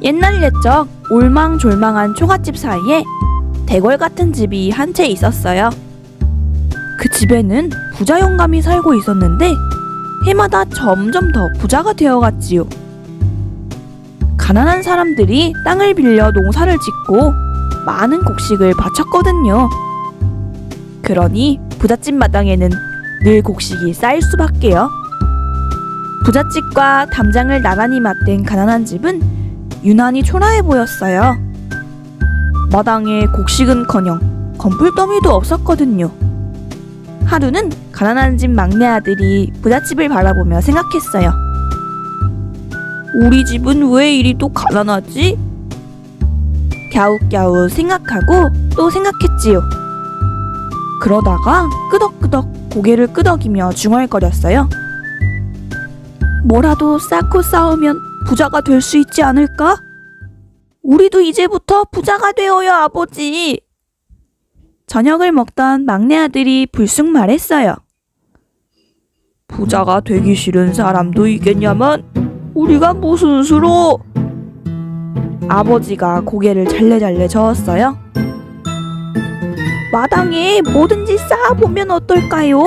옛날 옛적 올망졸망한 초가집 사이에 대궐 같은 집이 한 채 있었어요. 그 집에는 부자 영감이 살고 있었는데 해마다 점점 더 부자가 되어갔지요. 가난한 사람들이 땅을 빌려 농사를 짓고 많은 곡식을 바쳤거든요. 그러니 부잣집 마당에는 늘 곡식이 쌓일 수밖에요. 부잣집과 담장을 나란히 맞댄 가난한 집은 유난히 초라해 보였어요. 마당에 곡식은커녕 건풀더미도 없었거든요. 하루는 가난한 집 막내 아들이 부잣집을 바라보며 생각했어요. 우리 집은 왜 이리 또 가난하지? 갸웃갸웃 생각하고 또 생각했지요. 그러다가 끄덕끄덕 고개를 끄덕이며 중얼거렸어요. 뭐라도 쌓고 쌓으면 부자가 될 수 있지 않을까? 우리도 이제부터 부자가 되어요, 아버지. 저녁을 먹던 막내 아들이 불쑥 말했어요. 부자가 되기 싫은 사람도 있겠냐만 우리가 무슨 수로? 아버지가 고개를 잘래잘래 저었어요. 마당에 뭐든지 쌓아보면 어떨까요?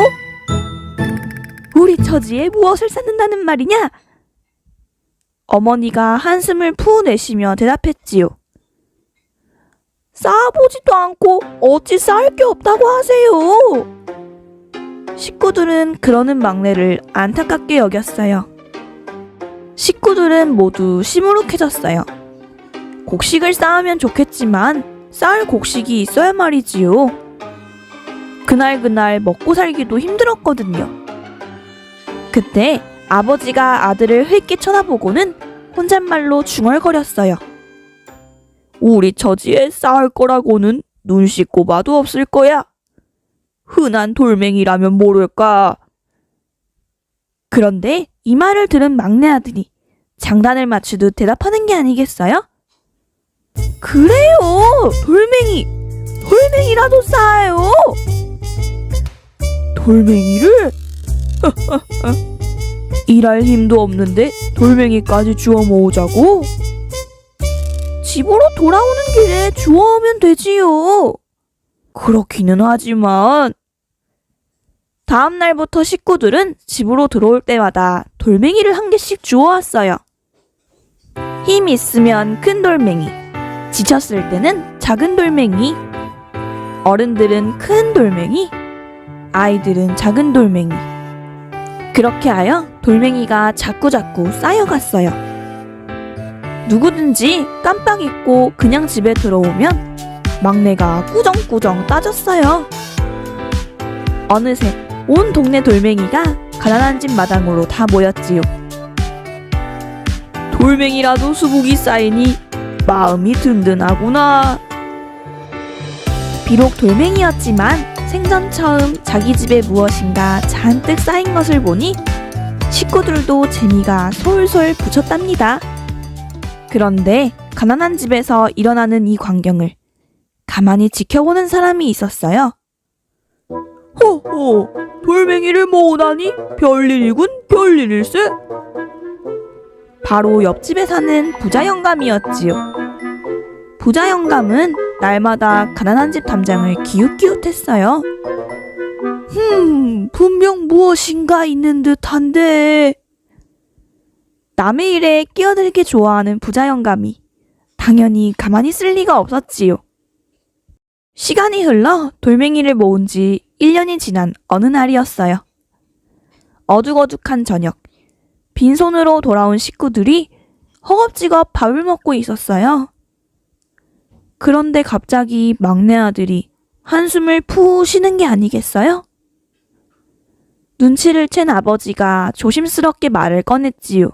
우리 처지에 무엇을 쌓는다는 말이냐? 어머니가 한숨을 푸 내쉬며 대답했지요. 쌓아보지도 않고 어찌 쌓을 게 없다고 하세요? 식구들은 그러는 막내를 안타깝게 여겼어요. 식구들은 모두 시무룩해졌어요. 곡식을 쌓으면 좋겠지만 쌓을 곡식이 있어야 말이지요. 그날 먹고 살기도 힘들었거든요. 그때 아버지가 아들을 흘낏 쳐다보고는 혼잣말로 중얼거렸어요. 우리 처지에 쌓을 거라고는 눈 씻고 봐도 없을 거야. 흔한 돌멩이라면 모를까. 그런데 이 말을 들은 막내 아들이 장단을 맞추듯 대답하는 게 아니겠어요? 그래요! 돌멩이라도 쌓아요! 돌멩이를? 일할 힘도 없는데 돌멩이까지 주워 모으자고? 집으로 돌아오는 길에 주워오면 되지요. 그렇기는 하지만 다음 날부터 식구들은 집으로 들어올 때마다 돌멩이를 한 개씩 주워왔어요. 힘 있으면 큰 돌멩이, 지쳤을 때는 작은 돌멩이, 어른들은 큰 돌멩이, 아이들은 작은 돌멩이. 그렇게 하여 돌멩이가 자꾸자꾸 쌓여갔어요. 누구든지 깜빡 잊고 그냥 집에 들어오면 막내가 꾸정꾸정 따졌어요. 어느새 온 동네 돌멩이가 가난한 집 마당으로 다 모였지요. 돌멩이라도 수북이 쌓이니 마음이 든든하구나. 비록 돌멩이였지만 생전 처음 자기 집에 무엇인가 잔뜩 쌓인 것을 보니 식구들도 재미가 솔솔 붙였답니다. 그런데 가난한 집에서 일어나는 이 광경을 가만히 지켜보는 사람이 있었어요. 호호, 돌멩이를 모으다니 별일이군 별일일세. 바로 옆집에 사는 부자 영감이었지요. 부자 영감은 날마다 가난한 집 담장을 기웃기웃했어요. 분명 무엇인가 있는 듯한데. 남의 일에 끼어들기 좋아하는 부자 영감이 당연히 가만히 있을 리가 없었지요. 시간이 흘러 돌멩이를 모은 지 1년이 지난 어느 날이었어요. 어둑어둑한 저녁, 빈손으로 돌아온 식구들이 허겁지겁 밥을 먹고 있었어요. 그런데 갑자기 막내 아들이 한숨을 푹 쉬는 게 아니겠어요? 눈치를 챈 아버지가 조심스럽게 말을 꺼냈지요.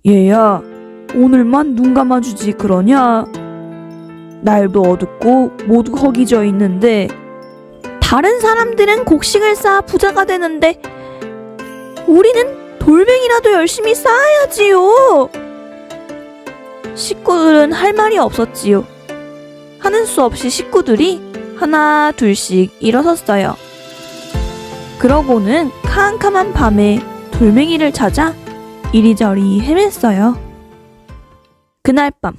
얘야, 오늘만 눈 감아주지 그러냐? 날도 어둡고 모두 허기져 있는데 다른 사람들은 곡식을 쌓아 부자가 되는데 우리는 돌멩이라도 열심히 쌓아야지요. 식구들은 할 말이 없었지요. 하는 수 없이 식구들이 하나 둘씩 일어섰어요. 그러고는 캄캄한 밤에 돌멩이를 찾아 이리저리 헤맸어요. 그날 밤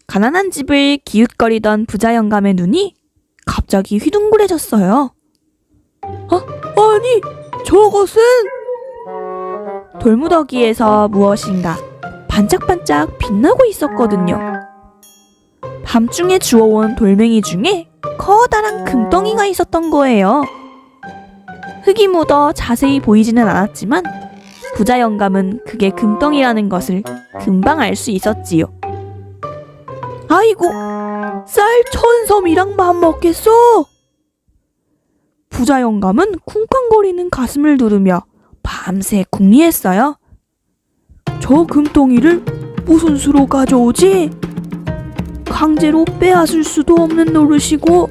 가난한 집을 기웃거리던 부자 영감의 눈이 갑자기 휘둥그레졌어요. 아니, 저것은... 돌무더기에서 무엇인가 반짝반짝 빛나고 있었거든요. 밤중에 주워온 돌멩이 중에 커다란 금덩이가 있었던 거예요. 흙이 묻어 자세히 보이지는 않았지만 부자 영감은 그게 금덩이라는 것을 금방 알 수 있었지요. 아이고, 쌀 1000섬이랑 맘먹겠어. 부자 영감은 쿵쾅거리는 가슴을 누르며 밤새 궁리했어요. 저 금덩이를 무슨 수로 가져오지? 강제로 빼앗을 수도 없는 노릇이고.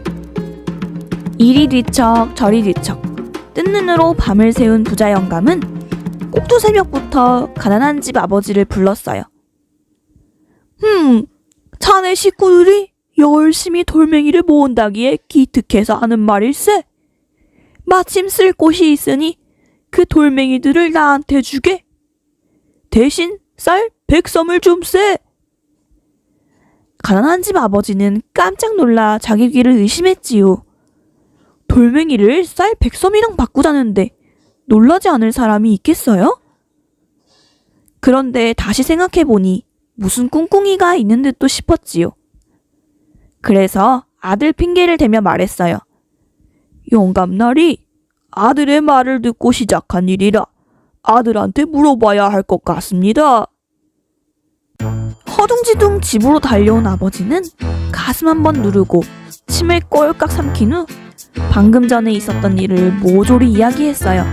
이리 뒤척 저리 뒤척 뜬 눈으로 밤을 새운 부자 영감은 꼭두 새벽부터 가난한 집 아버지를 불렀어요. 자네 식구들이 열심히 돌멩이를 모은다기에 기특해서 하는 말일세. 마침 쓸 곳이 있으니 그 돌멩이들을 나한테 주게. 대신 쌀 100섬을 줌세. 가난한 집 아버지는 깜짝 놀라 자기 귀를 의심했지요. 돌멩이를 쌀 100섬이랑 바꾸자는데 놀라지 않을 사람이 있겠어요? 그런데 다시 생각해보니 무슨 꿍꿍이가 있는 듯도 싶었지요. 그래서 아들 핑계를 대며 말했어요. 영감날이 아들의 말을 듣고 시작한 일이라 아들한테 물어봐야 할 것 같습니다. 허둥지둥 집으로 달려온 아버지는 가슴 한번 누르고 침을 꼴깍 삼킨 후 방금 전에 있었던 일을 모조리 이야기했어요.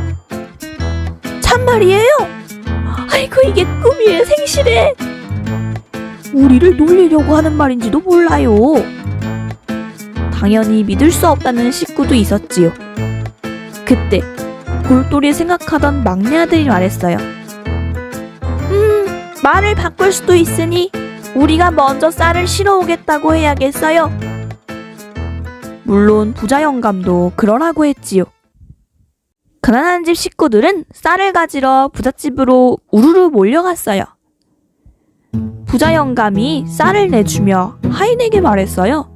참말이에요? 아이고, 이게 꿈이에요, 생시래. 우리를 놀리려고 하는 말인지도 몰라요. 당연히 믿을 수 없다는 식구도 있었지요. 그때 골똘히 생각하던 막내 아들이 말했어요. 말을 바꿀 수도 있으니 우리가 먼저 쌀을 실어 오겠다고 해야겠어요. 물론 부자 영감도 그러라고 했지요. 가난한 집 식구들은 쌀을 가지러 부잣집으로 우르르 몰려갔어요. 부자 영감이 쌀을 내주며 하인에게 말했어요.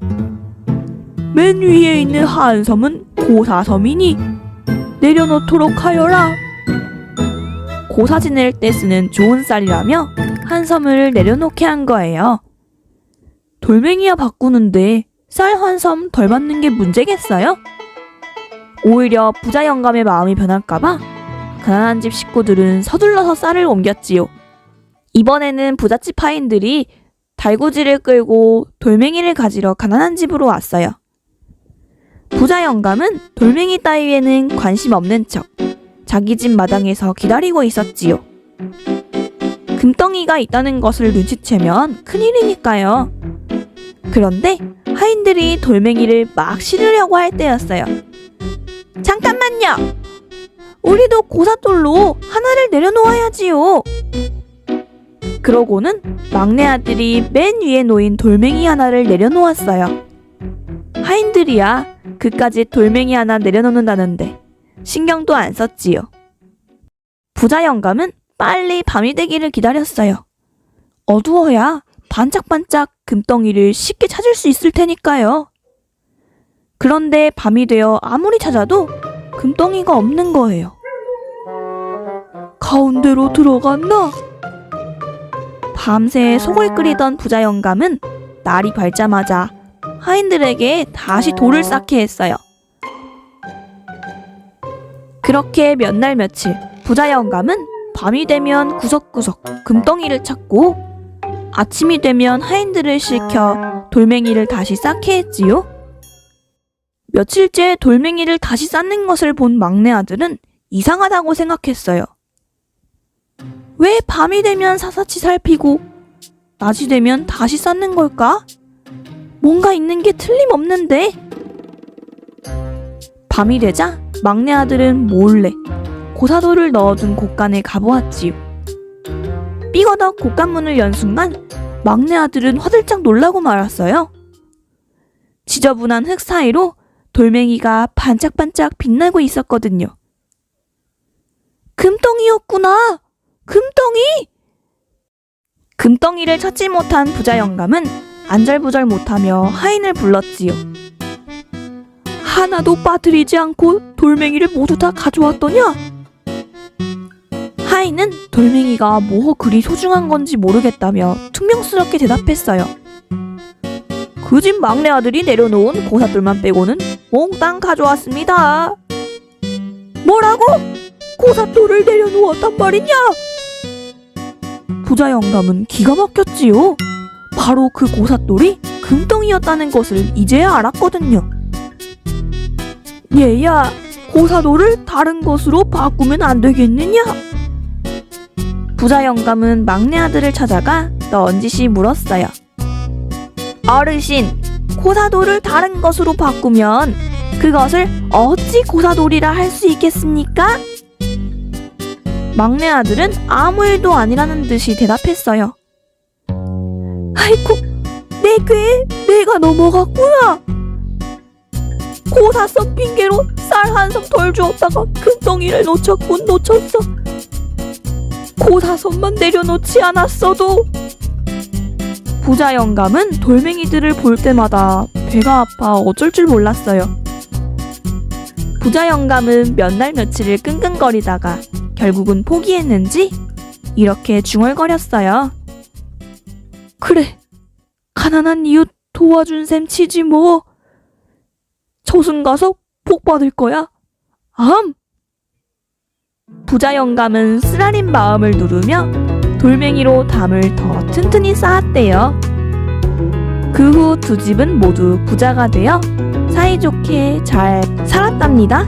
맨 위에 있는 한섬은 고사섬이니 내려놓도록 하여라. 고사 지낼 때 쓰는 좋은 쌀이라며 한섬을 내려놓게 한 거예요. 돌멩이와 바꾸는데 쌀 한 섬 덜 받는 게 문제겠어요? 오히려 부자 영감의 마음이 변할까봐 가난한 집 식구들은 서둘러서 쌀을 옮겼지요. 이번에는 부잣집 하인들이 달구지를 끌고 돌멩이를 가지러 가난한 집으로 왔어요. 부자 영감은 돌멩이 따위에는 관심 없는 척 자기 집 마당에서 기다리고 있었지요. 금덩이가 있다는 것을 눈치채면 큰일이니까요. 그런데 하인들이 돌멩이를 막 실으려고 할 때였어요. 잠깐만요. 우리도 고사돌로 하나를 내려놓아야지요. 그러고는 막내 아들이 맨 위에 놓인 돌멩이 하나를 내려놓았어요. 하인들이야 그까지 돌멩이 하나 내려놓는다는데 신경도 안 썼지요. 부자 영감은 빨리 밤이 되기를 기다렸어요. 어두워야 반짝반짝 금덩이를 쉽게 찾을 수 있을 테니까요. 그런데 밤이 되어 아무리 찾아도 금덩이가 없는 거예요. 가운데로 들어갔나? 밤새 속을 끓이던 부자 영감은 날이 밝자마자 하인들에게 다시 돌을 쌓게 했어요. 그렇게 몇 날 며칠 부자 영감은 밤이 되면 구석구석 금덩이를 찾고 아침이 되면 하인들을 시켜 돌멩이를 다시 쌓게 했지요. 며칠째 돌멩이를 다시 쌓는 것을 본 막내 아들은 이상하다고 생각했어요. 왜 밤이 되면 사사치 살피고 낮이 되면 다시 쌓는 걸까? 뭔가 있는 게 틀림없는데. 밤이 되자 막내 아들은 몰래 고사돌을 넣어둔 곳간에 가보았지요. 삐거덕 곳간문을 연 순간 막내 아들은 화들짝 놀라고 말았어요. 지저분한 흙 사이로 돌멩이가 반짝반짝 빛나고 있었거든요. 금덩이였구나! 금덩이! 금덩이를 찾지 못한 부자 영감은 안절부절 못하며 하인을 불렀지요. 하나도 빠뜨리지 않고 돌멩이를 모두 다 가져왔더냐? 하인은 돌멩이가 뭐 그리 소중한 건지 모르겠다며 퉁명스럽게 대답했어요. 그 집 막내 아들이 내려놓은 고삿돌만 빼고는 몽땅 가져왔습니다. 뭐라고? 고삿돌을 내려놓았단 말이냐? 부자 영감은 기가 막혔지요. 바로 그 고삿돌이 금덩이였다는 것을 이제야 알았거든요. 얘야, 고사도를 다른 것으로 바꾸면 안 되겠느냐? 부자 영감은 막내 아들을 찾아가 넌지시 물었어요. 어르신, 고사도를 다른 것으로 바꾸면 그것을 어찌 고사돌이라 할 수 있겠습니까? 막내 아들은 아무 일도 아니라는 듯이 대답했어요. 아이고, 내 꾀에 내가 넘어갔구나. 고사 썸 핑계로 쌀 한 섬 덜 주었다가 금덩이를 놓쳤군 놓쳤어. 고사섬만 내려놓지 않았어도. 부자 영감은 돌멩이들을 볼 때마다 배가 아파 어쩔 줄 몰랐어요. 부자 영감은 몇 날 며칠을 끙끙거리다가 결국은 포기했는지 이렇게 중얼거렸어요. 그래, 가난한 이웃 도와준 셈 치지 뭐. 저승 가서 복 받을 거야. 암! 부자 영감은 쓰라린 마음을 누르며 돌멩이로 담을 더 튼튼히 쌓았대요. 그 후 두 집은 모두 부자가 되어 사이좋게 잘 살았답니다.